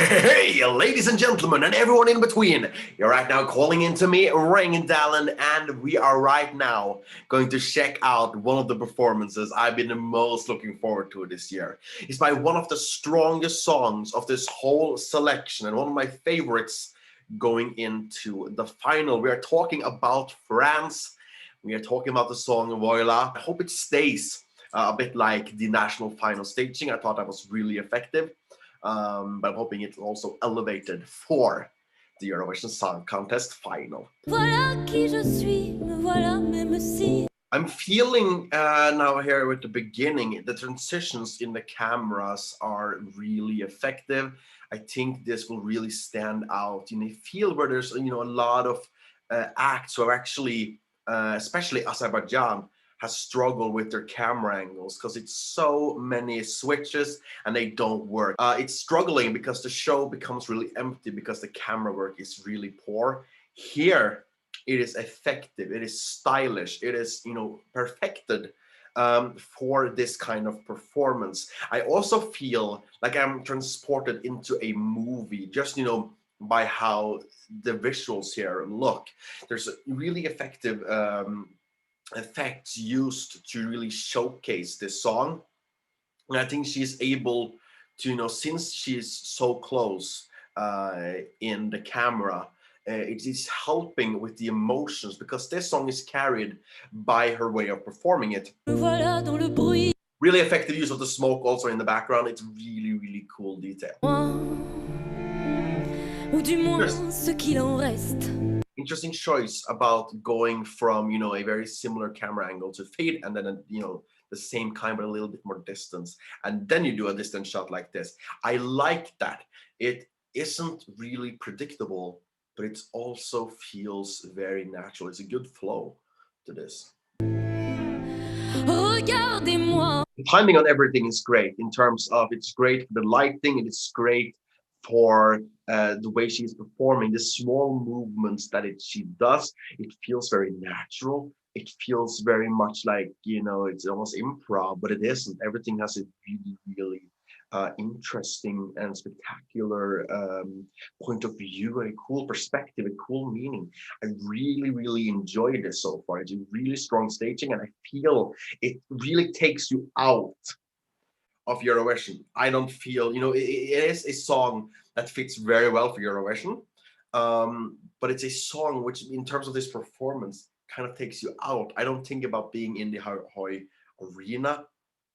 Hey, ladies and gentlemen, and everyone in between. You're right now calling into me, Ring Dallin, and we are right now going to check out one of the performances I've been the most looking forward to this year. It's by one of the strongest songs of this whole selection and one of my favorites going into the final. We are talking about France. We are talking about the song Voilà. I hope it stays a bit like the national final staging. I thought that was really effective. But I'm hoping it's also elevated for the Eurovision Song Contest final. Voilà qui je suis, me voilà même si. I'm feeling now here with the beginning, the transitions in the cameras are really effective. I think this will really stand out in a field where there's a lot of acts who are actually, especially Azerbaijan, has struggled with their camera angles because it's so many switches and they don't work. It's struggling because the show becomes really empty because the camera work is really poor. Here, it is effective, it is stylish, it is perfected for this kind of performance. I also feel like I'm transported into a movie, just by how the visuals here look. There's really effective effects used to really showcase this song, and I think she's able to, since she's so close in the camera, it is helping with the emotions because this song is carried by her way of performing it. Me voilà dans le bruit. Really effective use of the smoke also in the background. It's really cool detail. Ou du moins ce qu'il en reste. Interesting choice about going from a very similar camera angle to fade, and then the same kind but a little bit more distance, and then you do a distance shot like this. I like that. It isn't really predictable, but it also feels very natural. It's a good flow to this. Regardez-moi. The timing on everything is great in terms of it's great for the lighting, it is great for the way she's performing, the small movements that she does. It feels very natural. It feels very much like, it's almost improv, but it isn't. Everything has a really interesting and spectacular point of view, and a cool perspective, a cool meaning. I really enjoyed this so far. It's a really strong staging, and I feel it really takes you out of Eurovision. I don't feel, it is a song that fits very well for Eurovision, but it's a song which, in terms of this performance, kind of takes you out. I don't think about being in the Hoi arena.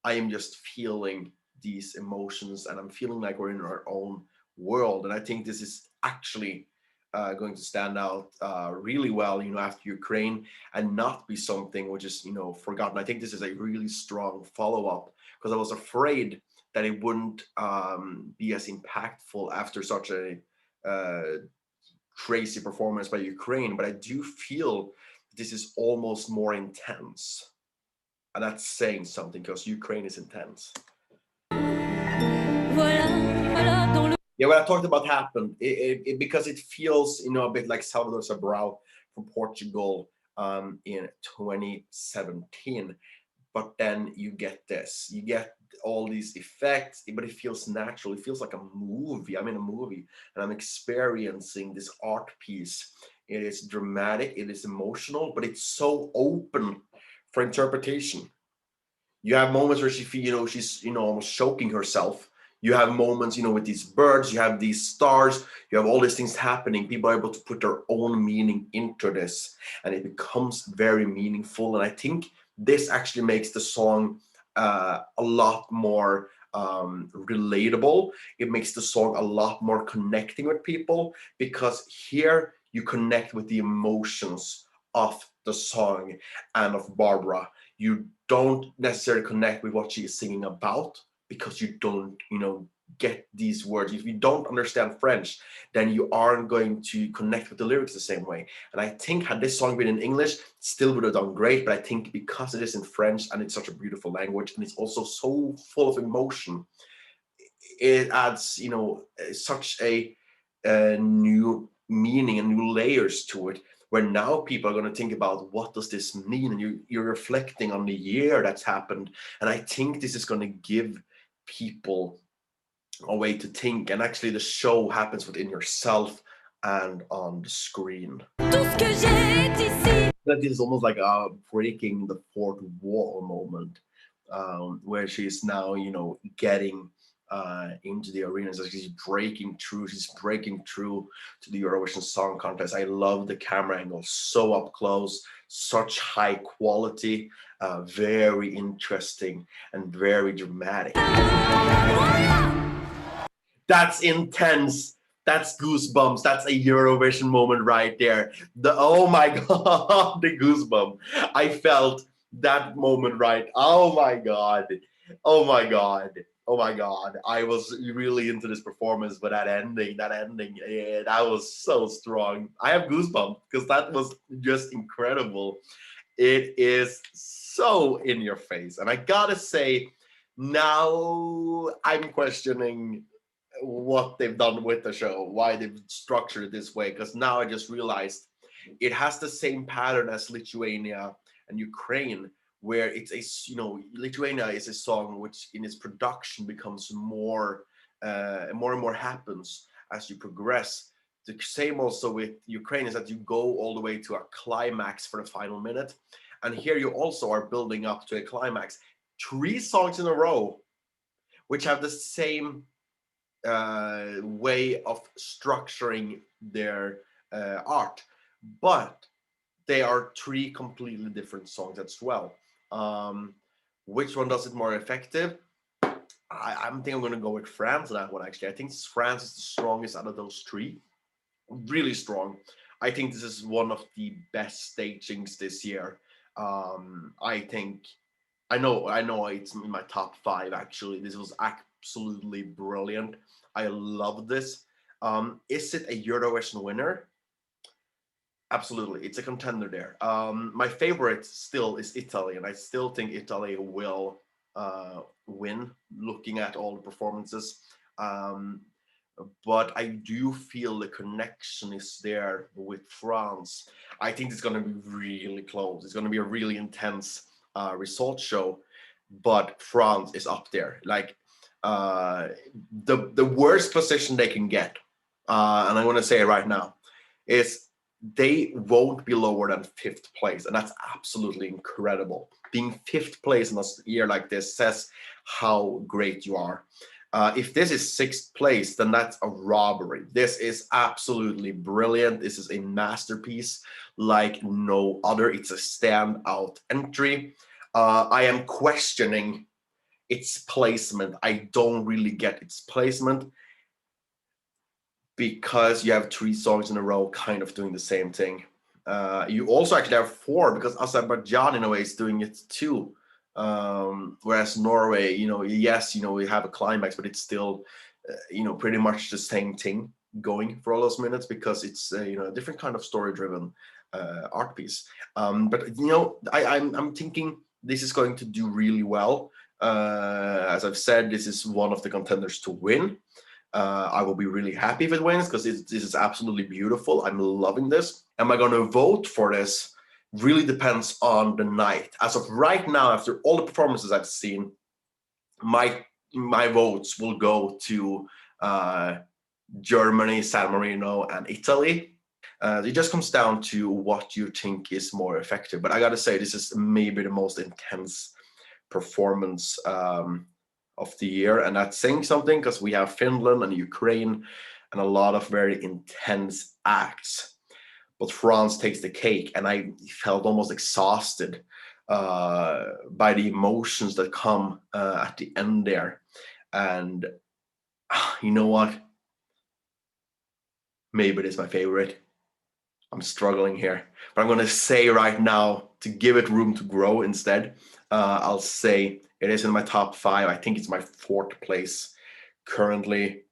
I am just feeling these emotions, and I'm feeling like we're in our own world. And I think this is actually going to stand out really well, after Ukraine, and not be something which is, forgotten. I think this is a really strong follow-up, because I was afraid that it wouldn't be as impactful after such a crazy performance by Ukraine. But I do feel this is almost more intense. And that's saying something, because Ukraine is intense. Voilà, voilà dans le. Yeah, what I talked about happened because it feels, a bit like Salvador Sobral from Portugal in 2017. But then you get this, you get all these effects, but it feels natural. It feels like a movie. I'm in a movie and I'm experiencing this art piece. It is dramatic, it is emotional, but it's so open for interpretation. You have moments where she's almost choking herself. You have moments with these birds, you have these stars, you have all these things happening. People are able to put their own meaning into this, and it becomes very meaningful. And I think this actually makes the song a lot more relatable. It makes the song a lot more connecting with people, because here you connect with the emotions of the song and of Barbara. You don't necessarily connect with what she is singing about, because you don't, get these words. If you don't understand French, then you aren't going to connect with the lyrics the same way. And I think had this song been in English, still would have done great. But I think because it is in French and it's such a beautiful language, and it's also so full of emotion, it adds, such a new meaning and new layers to it, where now people are going to think about, what does this mean? And you're reflecting on the year that's happened. And I think this is going to give people a way to think, and actually the show happens within yourself and on the screen. Tout ce que j'ai est ici. That is almost like a breaking the fourth wall moment, where she's now, getting into the arena. So she's breaking through. She's breaking through to the Eurovision Song Contest. I love the camera angle, so up close, such high quality, very interesting and very dramatic. That's intense. That's goosebumps. That's a Eurovision moment right there. Oh my god, the goosebump. I felt that moment right. Oh my god. Oh my god. Oh my god. I was really into this performance, but that ending, yeah, that was so strong. I have goosebumps because that was just incredible. It is so in your face. And I gotta say, now I'm questioning what they've done with the show, why they've structured it this way. Because now I just realized it has the same pattern as Lithuania and Ukraine, where it's Lithuania is a song which in its production becomes more and more happens as you progress. The same also with Ukraine is that you go all the way to a climax for the final minute, and here you also are building up to a climax. 3 songs in a row, which have the same way of structuring their art, but they are 3 completely different songs as well. Which one does it more effective? I think I'm going to go with France on that one. Actually, I think France is the strongest out of those 3. Really strong. I think this is one of the best stagings this year. I know it's in my top 5. Actually, this was absolutely brilliant. I love this. Is it a Eurovision winner? Absolutely, it's a contender there. My favorite still is Italy, and I still think Italy will win, looking at all the performances. But I do feel the connection is there with France. I think it's going to be really close. It's going to be a really intense result show, but France is up there. Like the worst position they can get, and I'm going to say it right now, is they won't be lower than 5th place, and that's absolutely incredible. Being 5th place in a year like this says how great you are. If this is 6th place, then that's a robbery. This is absolutely brilliant. This is a masterpiece like no other. It's a standout entry. I am questioning its placement. I don't really get its placement because you have 3 songs in a row kind of doing the same thing. You also actually have 4 because Azerbaijan in a way is doing it too. Whereas Norway, yes, we have a climax, but it's still, pretty much the same thing going for all those minutes because it's a different kind of story-driven art piece. But I'm thinking this is going to do really well. As I've said, this is one of the contenders to win. I will be really happy if it wins because this is absolutely beautiful. I'm loving this. Am I going to vote for this? Really depends on the night. As of right now, after all the performances I've seen, my votes will go to Germany, San Marino, and Italy. It just comes down to what you think is more effective. But I gotta say, this is maybe the most intense performance of the year, and that's saying something because we have Finland and Ukraine and a lot of very intense acts. But France takes the cake, and I felt almost exhausted by the emotions that come at the end there. And you know what? Maybe it is my favorite. I'm struggling here, but I'm going to say right now, to give it room to grow instead, I'll say it is in my top 5. I think it's my 4th place currently.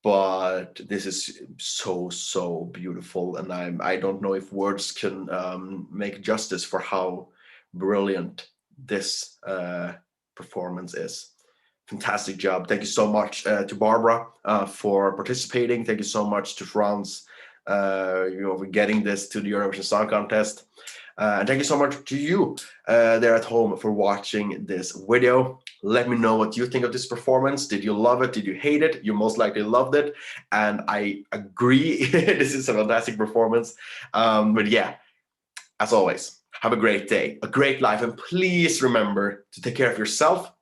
But this is so beautiful, and I don't know if words can make justice for how brilliant this performance is. Fantastic job. Thank you so much to Barbara for participating. Thank you so much to France for getting this to the Eurovision Song Contest. And thank you so much to you there at home for watching this video. Let me know what you think of this performance. Did you love it? Did you hate it? You most likely loved it. And I agree, this is a fantastic performance. But yeah, as always, have a great day, a great life, and please remember to take care of yourself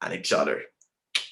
and each other.